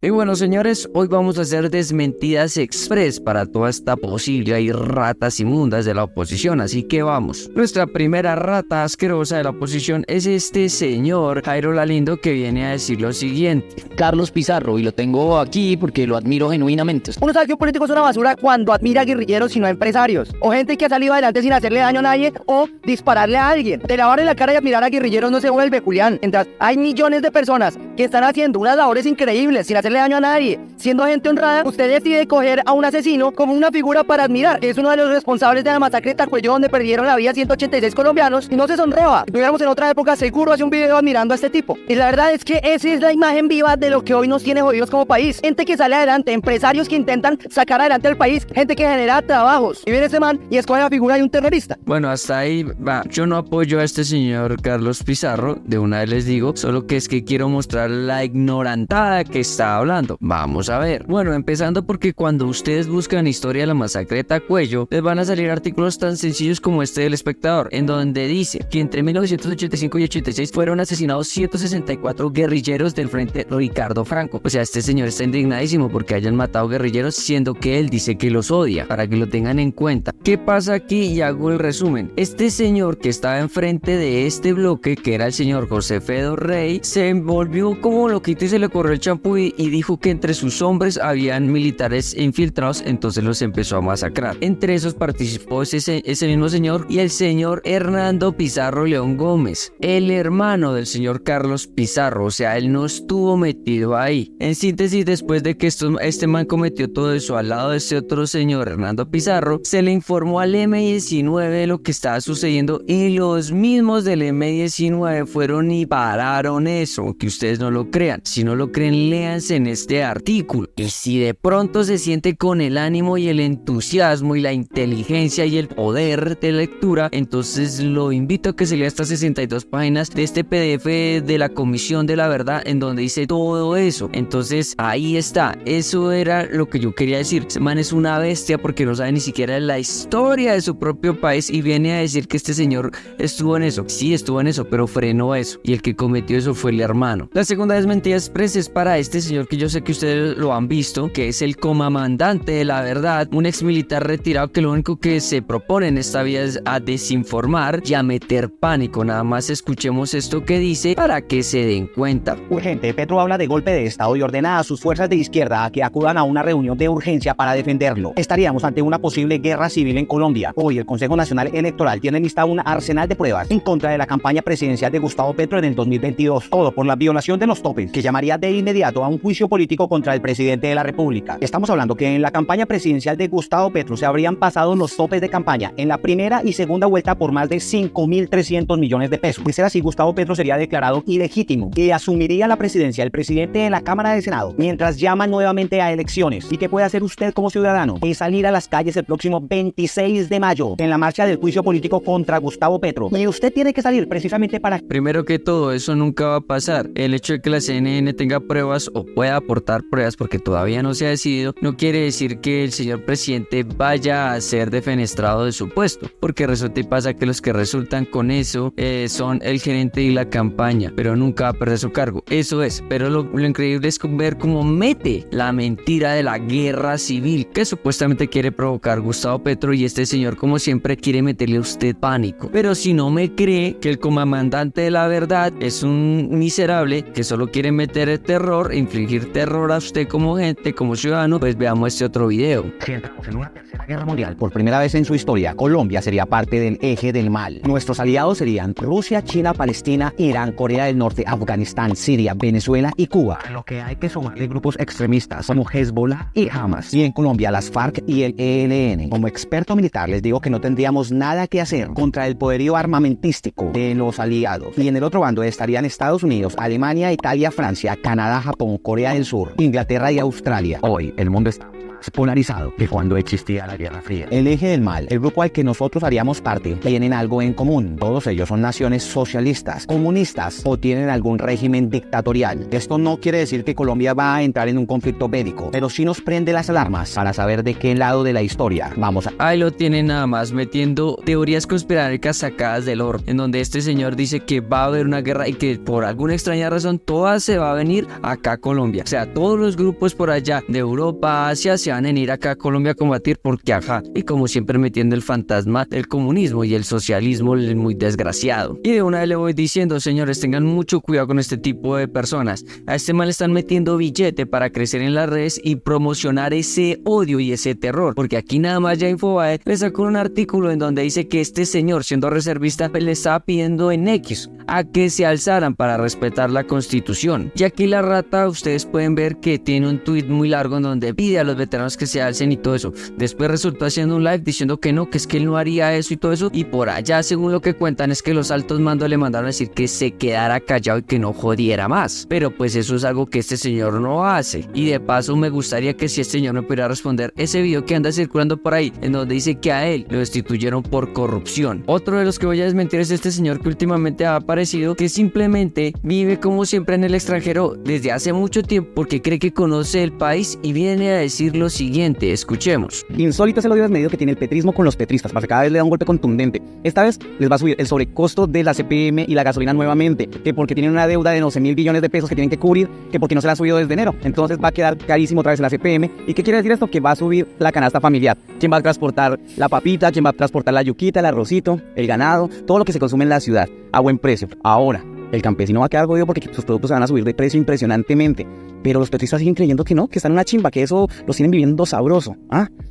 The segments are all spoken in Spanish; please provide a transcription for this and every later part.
Y bueno, señores, hoy vamos a hacer desmentidas express para toda esta posible y ratas inmundas de la oposición, así que vamos. Nuestra primera rata asquerosa de la oposición es este señor Jairo Lalindo, que viene a decir lo siguiente. Carlos Pizarro, y lo tengo aquí porque lo admiro genuinamente. Uno sabe que un político es una basura cuando admira a guerrilleros y no a empresarios, o gente que ha salido adelante sin hacerle daño a nadie o dispararle a alguien. De lavarle la cara y admirar a guerrilleros no se vuelve, Julián. Entonces, hay millones de personas que están haciendo unas labores increíbles sin hacerle daño a nadie, siendo gente honrada. Usted decide coger a un asesino como una figura para admirar. Es uno de los responsables de la masacre de Tacuello, donde perdieron la vida 186 colombianos, y no se sonroja. Si estuviéramos en otra época, seguro hace un video admirando a este tipo. Y la verdad es que esa es la imagen viva de lo que hoy nos tiene jodidos como país. Gente que sale adelante, empresarios que intentan sacar adelante al país, gente que genera trabajos. Y viene ese man y escoge la figura de un terrorista. Bueno, hasta ahí va. Yo no apoyo a este señor Carlos Pizarro, de una vez les digo, solo que es que quiero mostrar la ignorantada que está hablando. Vamos a ver. Bueno, empezando porque cuando ustedes buscan historia de la masacre de Tacuello, les van a salir artículos tan sencillos como este del Espectador, en donde dice que entre 1985 y 86 fueron asesinados 164 guerrilleros del Frente Ricardo Franco. O sea, este señor está indignadísimo porque hayan matado guerrilleros, siendo que él dice que los odia, para que lo tengan en cuenta. ¿Qué pasa aquí? Y hago el resumen. Este señor que estaba enfrente de este bloque, que era el señor José Fedo Rey, se envolvió como loquito y se le corrió el champú y dijo que entre sus hombres habían militares infiltrados, entonces los empezó a masacrar. Entre esos participó ese mismo señor y el señor Hernando Pizarro León Gómez, el hermano del señor Carlos Pizarro. O sea, él no estuvo metido ahí. En síntesis, después de que este man cometió todo eso al lado de ese otro señor Hernando Pizarro, se le informó al M-19 de lo que estaba sucediendo, y los mismos del M-19 fueron y pararon eso, aunque ustedes no lo crean. Si no lo creen, léanse en este artículo. Y si de pronto se siente con el ánimo y el entusiasmo y la inteligencia y el poder de lectura, entonces lo invito a que se lea estas 62 páginas de este PDF de la Comisión de la Verdad, en donde dice todo eso. Entonces ahí está, eso era lo que yo quería decir. Ese man es una bestia porque no sabe ni siquiera la historia de su propio país y viene a decir que este señor estuvo en eso. Sí, estuvo en eso, pero frenó eso, y el que cometió eso fue el hermano. La segunda desmentida express es para este señor que yo sé que ustedes lo han visto, que es el comandante de la verdad, un ex militar retirado que lo único que se propone en esta vida es a desinformar y a meter pánico. Nada más escuchemos esto que dice para que se den cuenta. Urgente, Petro habla de golpe de estado y ordena a sus fuerzas de izquierda a que acudan a una reunión de urgencia para defenderlo. Estaríamos ante una posible guerra civil en Colombia. Hoy el Consejo Nacional Electoral tiene listado un arsenal de pruebas en contra de la campaña presidencial de Gustavo Petro en el 2022. Todo por la violación de los topes, que llamaría de inmediato a un juicio político contra el presidente de la República. Estamos hablando que en la campaña presidencial de Gustavo Petro se habrían pasado los topes de campaña en la primera y segunda vuelta por más de 5.300 millones de pesos. De ser así, Gustavo Petro sería declarado ilegítimo y asumiría la presidencia el presidente de la Cámara de Senado, mientras llaman nuevamente a elecciones. ¿Y qué puede hacer usted como ciudadano? Es salir a las calles el próximo 26 de mayo en la marcha del juicio político contra Gustavo Petro. Y usted tiene que salir precisamente para... Primero que todo, eso nunca va a pasar. El hecho de que la CNN tenga pruebas o pueda aportar pruebas, porque todavía no se ha decidido, no quiere decir que el señor presidente vaya a ser defenestrado de su puesto, porque resulta y pasa que los que resultan con eso son el gerente y la campaña, pero nunca va a perder su cargo. Eso es, pero lo increíble es ver cómo mete la mentira de la guerra civil que supuestamente quiere provocar Gustavo Petro, y este señor, como siempre, quiere meterle a usted pánico. Pero si no me cree que el comandante de la verdad es un miserable que solo quiere meter el terror, infligir terror a usted como gente, como ciudadano, pues veamos este otro video. Si entramos en una tercera guerra mundial, por primera vez en su historia, Colombia sería parte del eje del mal. Nuestros aliados serían Rusia, China, Palestina, Irán, Corea del Norte, Afganistán, Siria, Venezuela y Cuba. A lo que hay que sumarle grupos extremistas como Hezbollah y Hamas. Y en Colombia, las FARC y el ELN. Como experto militar, les digo que no tendríamos nada que hacer contra el poderío armamentístico de los aliados. Y en el otro bando estarían Estados Unidos, Alemania, Italia, Francia, Canadá, Japón, Corea del Sur, Inglaterra y Australia. Hoy, el mundo está más polarizado que cuando existía la Guerra Fría. El eje del mal, el grupo al que nosotros haríamos parte, tienen algo en común. Todos ellos son naciones socialistas, comunistas o tienen algún régimen dictatorial. Esto no quiere decir que Colombia va a entrar en un conflicto bélico, pero sí nos prende las alarmas para saber de qué lado de la historia vamos a... Ahí lo tienen, nada más metiendo teorías conspiranoicas sacadas del horno, en donde este señor dice que va a haber una guerra y que por alguna extraña razón toda se va a venir acá a Colombia. Colombia. O sea, todos los grupos por allá de Europa, Asia, se van a venir acá a Colombia a combatir porque ajá, y como siempre metiendo el fantasma del comunismo y el socialismo muy desgraciado. Y de una vez le voy diciendo, señores, tengan mucho cuidado con este tipo de personas. A este man le están metiendo billete para crecer en las redes y promocionar ese odio y ese terror, porque aquí nada más ya Infobae le sacó un artículo en donde dice que este señor, siendo reservista, le estaba pidiendo en X a que se alzaran para respetar la Constitución. Y aquí la rata, ustedes pueden ver que tiene un tweet muy largo en donde pide a los veteranos que se alcen y todo eso. Después resultó haciendo un live diciendo que no, que es que él no haría eso y todo eso. Y por allá, según lo que cuentan, es que los altos mandos le mandaron a decir que se quedara callado y que no jodiera más. Pero pues eso es algo que este señor no hace. Y de paso me gustaría que si este señor me pudiera responder ese video que anda circulando por ahí, en donde dice que a él lo destituyeron por corrupción. Otro de los que voy a desmentir es este señor que últimamente ha aparecido, que simplemente vive como siempre en el extranjero desde hace mucho tiempo porque cree que conoce el país y viene a decir lo siguiente. Escuchemos. Insólito es el odio desmedido que tiene el petrismo con los petristas, para que cada vez le da un golpe contundente. Esta vez les va a subir el sobrecosto de la CPM y la gasolina nuevamente, que porque tienen una deuda de 12.000 billones de pesos que tienen que cubrir, que porque no se la han subido desde enero. Entonces va a quedar carísimo otra vez la CPM. ¿Y qué quiere decir esto? Que va a subir la canasta familiar. ¿Quién va a transportar la papita? ¿Quién va a transportar la yuquita, el arrocito, el ganado? Todo lo que se consume en la ciudad a buen precio. Ahora, el campesino va a quedar jodido porque sus productos se van a subir de precio impresionantemente. Pero los petristas siguen creyendo que no, que están en una chimba, que eso los tienen viviendo sabroso.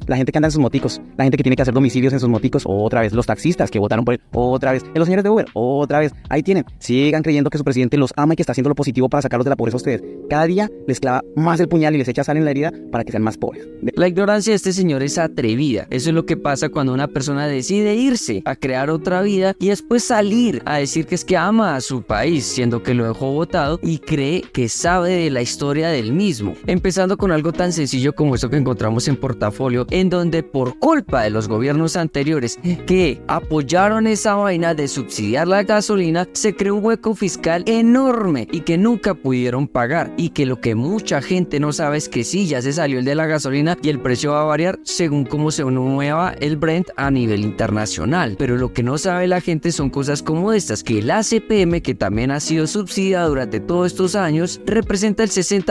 La gente que anda en sus moticos, la gente que tiene que hacer domicilios en sus moticos, otra vez los taxistas que votaron por él, otra vez los señores de Uber, otra vez, ahí tienen. Sigan creyendo que su presidente los ama y que está haciendo lo positivo para sacarlos de la pobreza a ustedes. Cada día les clava más el puñal y les echa sal en la herida para que sean más pobres. La ignorancia de este señor es atrevida. Eso es lo que pasa cuando una persona decide irse a crear otra vida y después salir a decir que es que ama a su país, siendo que lo dejó botado y cree que sabe de la historia del mismo. Empezando con algo tan sencillo como eso que encontramos en Portafolio, en donde por culpa de los gobiernos anteriores que apoyaron esa vaina de subsidiar la gasolina, se creó un hueco fiscal enorme y que nunca pudieron pagar, y que lo que mucha gente no sabe es que sí, ya se salió el de la gasolina y el precio va a variar según cómo se mueva el Brent a nivel internacional. Pero lo que no sabe la gente son cosas como estas, que la CPM, que también ha sido subsidiada durante todos estos años, representa el 60%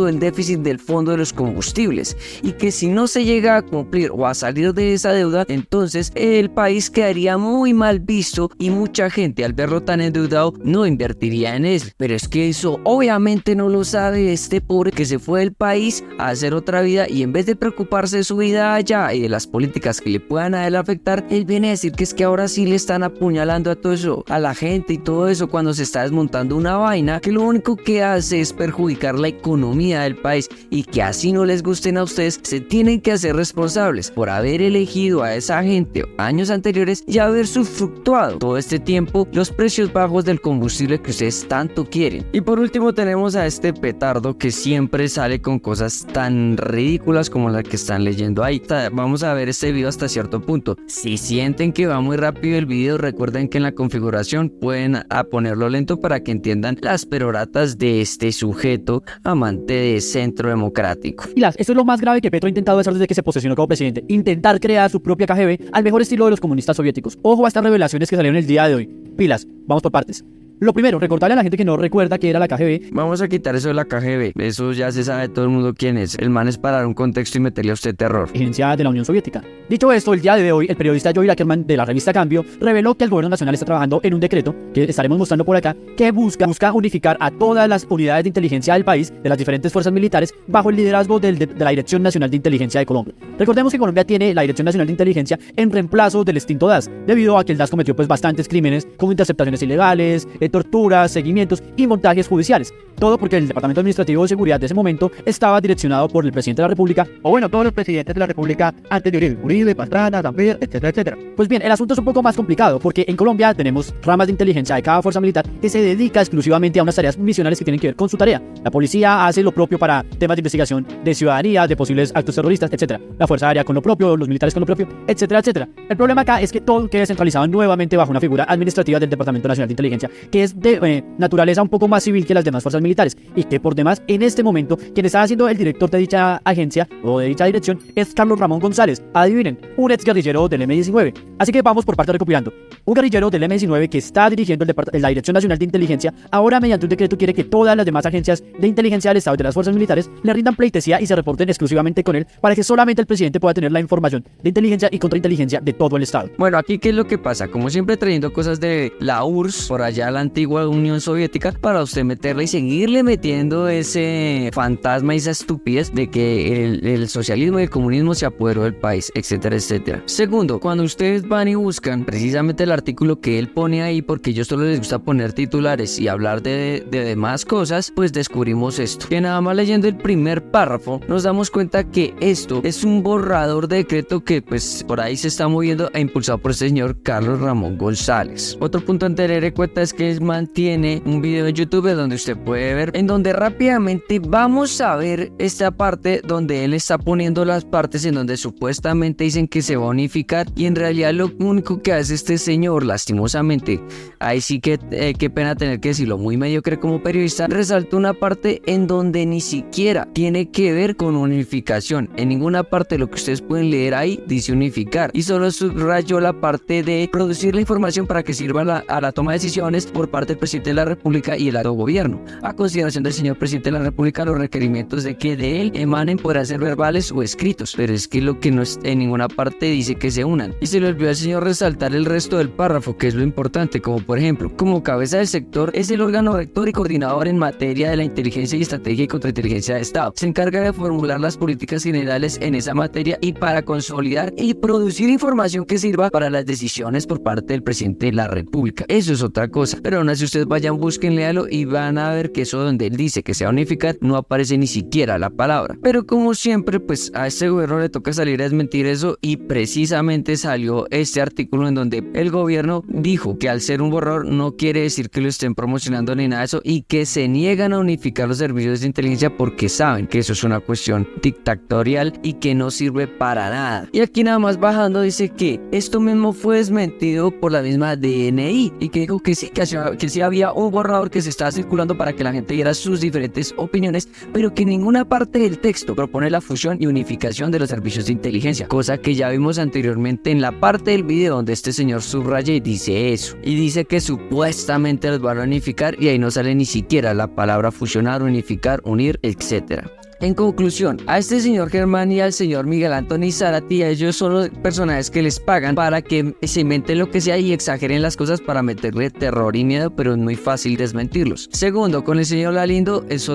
del déficit del fondo de los combustibles, y que si no se llega a cumplir o a salir de esa deuda, entonces el país quedaría muy mal visto y mucha gente al verlo tan endeudado no invertiría en él. Pero es que eso obviamente no lo sabe este pobre que se fue del país a hacer otra vida, y en vez de preocuparse de su vida allá y de las políticas que le puedan a él afectar, él viene a decir que es que ahora sí le están apuñalando a todo eso, a la gente y todo eso, cuando se está desmontando una vaina que lo único que hace es perjudicar la economía del país, y que así no les gusten a ustedes, se tienen que hacer responsables por haber elegido a esa gente años anteriores y haber sufructuado todo este tiempo los precios bajos del combustible que ustedes tanto quieren. Y por último tenemos a este petardo que siempre sale con cosas tan ridículas como las que están leyendo ahí. Vamos a ver este video hasta cierto punto. Si sienten que va muy rápido el video, recuerden que en la configuración pueden ponerlo lento para que entiendan las peroratas de este sujeto amante de Centro Democrático. Pilas, esto es lo más grave que Petro ha intentado hacer desde que se posesionó como presidente: intentar crear su propia KGB al mejor estilo de los comunistas soviéticos. Ojo a estas revelaciones que salieron el día de hoy. Pilas, vamos por partes. Lo primero, recordarle a la gente que no recuerda que era la KGB. Vamos a quitar eso de la KGB. Eso ya se sabe todo el mundo quién es. El man es para dar un contexto y meterle a usted terror. Agencia de la Unión Soviética. Dicho esto, el día de hoy, el periodista Joey Ackerman de la revista Cambio reveló que el gobierno nacional está trabajando en un decreto que estaremos mostrando por acá, que busca unificar a todas las unidades de inteligencia del país, de las diferentes fuerzas militares, bajo el liderazgo de la Dirección Nacional de Inteligencia de Colombia. Recordemos que Colombia tiene la Dirección Nacional de Inteligencia en reemplazo del extinto DAS, debido a que el DAS cometió bastantes crímenes como interceptaciones ilegales, torturas, seguimientos y montajes judiciales. Todo porque el Departamento Administrativo de Seguridad de ese momento estaba direccionado por el presidente de la República, o bueno, todos los presidentes de la República antes de Uribe, Pastrana, Samper, etcétera, etcétera. Pues bien, el asunto es un poco más complicado, porque en Colombia tenemos ramas de inteligencia de cada fuerza militar que se dedica exclusivamente a unas tareas misionales que tienen que ver con su tarea. La policía hace lo propio para temas de investigación de ciudadanía, de posibles actos terroristas, etcétera. La Fuerza Aérea con lo propio, los militares con lo propio, etcétera, etcétera. El problema acá es que todo quede centralizado nuevamente bajo una figura administrativa del Departamento Nacional de Inteligencia, que es de naturaleza un poco más civil que las demás fuerzas militares, y que por demás, en este momento, quien está siendo el director de dicha agencia o de dicha dirección es Carlos Ramón González, adivinen, un ex guerrillero del M-19. Así que vamos por parte recopilando. Un guerrillero del M-19 que está dirigiendo la Dirección Nacional de Inteligencia, ahora mediante un decreto quiere que todas las demás agencias de inteligencia del Estado y de las fuerzas militares le rindan pleitesía y se reporten exclusivamente con él, para que solamente el presidente pueda tener la información de inteligencia y contrainteligencia de todo el Estado. Bueno, aquí qué es lo que pasa, como siempre trayendo cosas de la URSS, por allá la antigua Unión Soviética, para usted meterle y seguirle metiendo ese fantasma y esa estupidez de que el socialismo y el comunismo se apoderó del país, etcétera, etcétera. Segundo, cuando ustedes van y buscan precisamente el artículo que él pone ahí, porque ellos solo les gusta poner titulares y hablar de demás cosas, pues descubrimos esto, que nada más leyendo el primer párrafo nos damos cuenta que esto es un borrador de decreto que pues por ahí se está moviendo e impulsado por este señor Carlos Ramón González. Otro punto a tener en cuenta es que mantiene un video en YouTube donde usted puede ver, en donde rápidamente vamos a ver esta parte donde él está poniendo las partes en donde supuestamente dicen que se va a unificar, y en realidad lo único que hace este señor, lastimosamente, ahí sí que qué pena tener que decirlo, muy mediocre como periodista, resalta una parte en donde ni siquiera tiene que ver con unificación. En ninguna parte de lo que ustedes pueden leer ahí dice unificar, y solo subrayó la parte de producir la información para que sirva a la toma de decisiones por parte del presidente de la República y el alto gobierno, a consideración del señor presidente de la República los requerimientos de que de él emanen podrán ser verbales o escritos, pero es que lo que no es, en ninguna parte dice que se unan, y se le olvidó al señor resaltar el resto del párrafo, que es lo importante, como por ejemplo, como cabeza del sector es el órgano rector y coordinador en materia de la inteligencia y estrategia y contrainteligencia de Estado, se encarga de formular las políticas generales en esa materia y para consolidar y producir información que sirva para las decisiones por parte del presidente de la República. Eso es otra cosa, pero aún así ustedes vayan, busquen, léalo y van a ver que eso donde él dice que se va a unificar no aparece ni siquiera la palabra. Pero como siempre, pues a este gobierno le toca salir a desmentir eso, y precisamente salió este artículo en donde el gobierno dijo que al ser un borrador no quiere decir que lo estén promocionando ni nada de eso, y que se niegan a unificar los servicios de inteligencia porque saben que eso es una cuestión dictatorial y que no sirve para nada. Y aquí nada más bajando dice que esto mismo fue desmentido por la misma DNI, y que dijo que sí había un borrador que se estaba circulando para que la gente diera sus diferentes opiniones, pero que ninguna parte del texto propone la fusión y unificación de los servicios de inteligencia, cosa que ya vimos anteriormente en la parte del video donde este señor subraya y dice eso, y dice que supuestamente los van a unificar, y ahí no sale ni siquiera la palabra fusionar, unificar, unir, etcétera. En conclusión, a este señor Germán y al señor Miguel Antonio Zárate, ellos son los personajes que les pagan para que se inventen lo que sea y exageren las cosas para meterle terror y miedo, pero es muy fácil desmentirlos. Segundo, con el señor Galindo es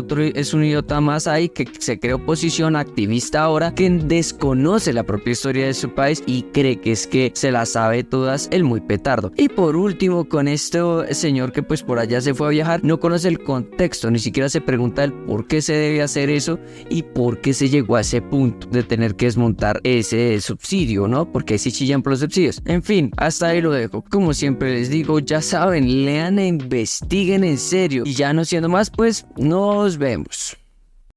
un idiota más ahí que se cree oposición, activista ahora, que desconoce la propia historia de su país y cree que es que se la sabe todas, el muy petardo. Y por último, con este señor que pues por allá se fue a viajar, no conoce el contexto, ni siquiera se pregunta el por qué se debe hacer eso y por qué se llegó a ese punto de tener que desmontar ese subsidio, ¿no? Porque ahí sí chillan por los subsidios. En fin, hasta ahí lo dejo. Como siempre les digo, ya saben, lean e investiguen en serio. Y ya no siendo más, pues nos vemos.